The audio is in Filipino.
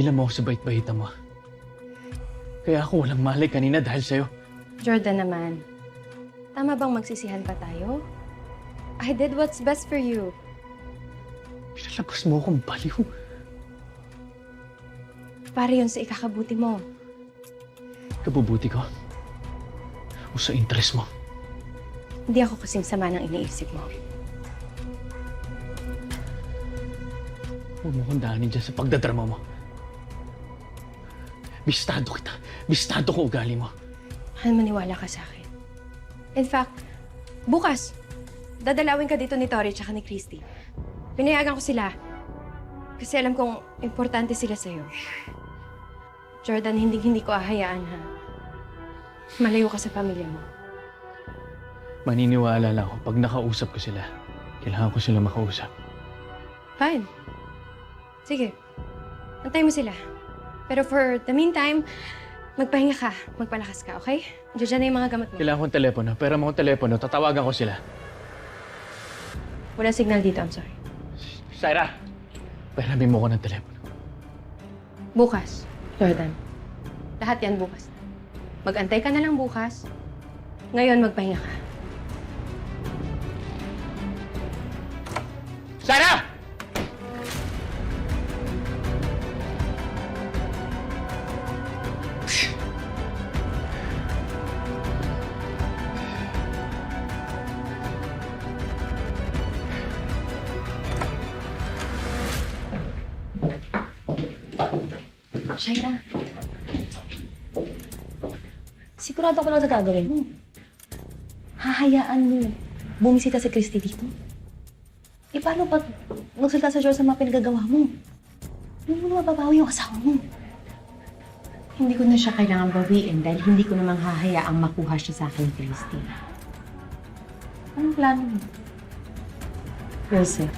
Pinigilan mo ako sa bait-baita mo. Kaya ako walang malay kanina dahil sa'yo. Jordan naman, tama bang magsisihan pa tayo? I did what's best for you. Pinalabas mo akong baliw. Para yun sa ikakabuti mo. Kabubuti ko. O sa interest mo. Hindi ako kasing sama ng iniisip mo. Huwag mo kong daanin dyan sa pagdadrama mo. Bistado kita. Bistado ko ugali mo. Mahal, maniwala ka sa akin. In fact, bukas, dadalawin ka dito ni Tori at ni Christy. Pinayagan ko sila. Kasi alam kong importante sila sa'yo. Jordan, hindi ko ahayaan, ha? Malayo ka sa pamilya mo. Maniniwala lang ako pag nakausap ko sila. Kailangan ko sila makausap. Fine. Sige. Antay mo sila. Pero for the meantime, magpahinga ka. Magpalakas ka, okay? Diyan na yung mga gamot mo. Kailangan kong telepono. Pera mo akong telepono. Tatawagan ko sila. Wala signal dito, I'm sorry. Syra! Pahiramin mo ko ng telepono. Bukas, Jordan. Lahat yan bukas. Mag-antay ka na lang bukas. Ngayon, magpahinga ka. Syra! Shaira, sigurado ko lang sa gagawin mo. Hahayaan mo bumisita si Christy dito? E paano pag nagsalita sa George sa mga pinagagawa mo? Hindi mo na mababawi yung asawa mo. Hindi ko na siya kailangan bawiin dahil hindi ko namang hahayaang makuha siya sa akin, Christy. Anong plano mo? Joseph,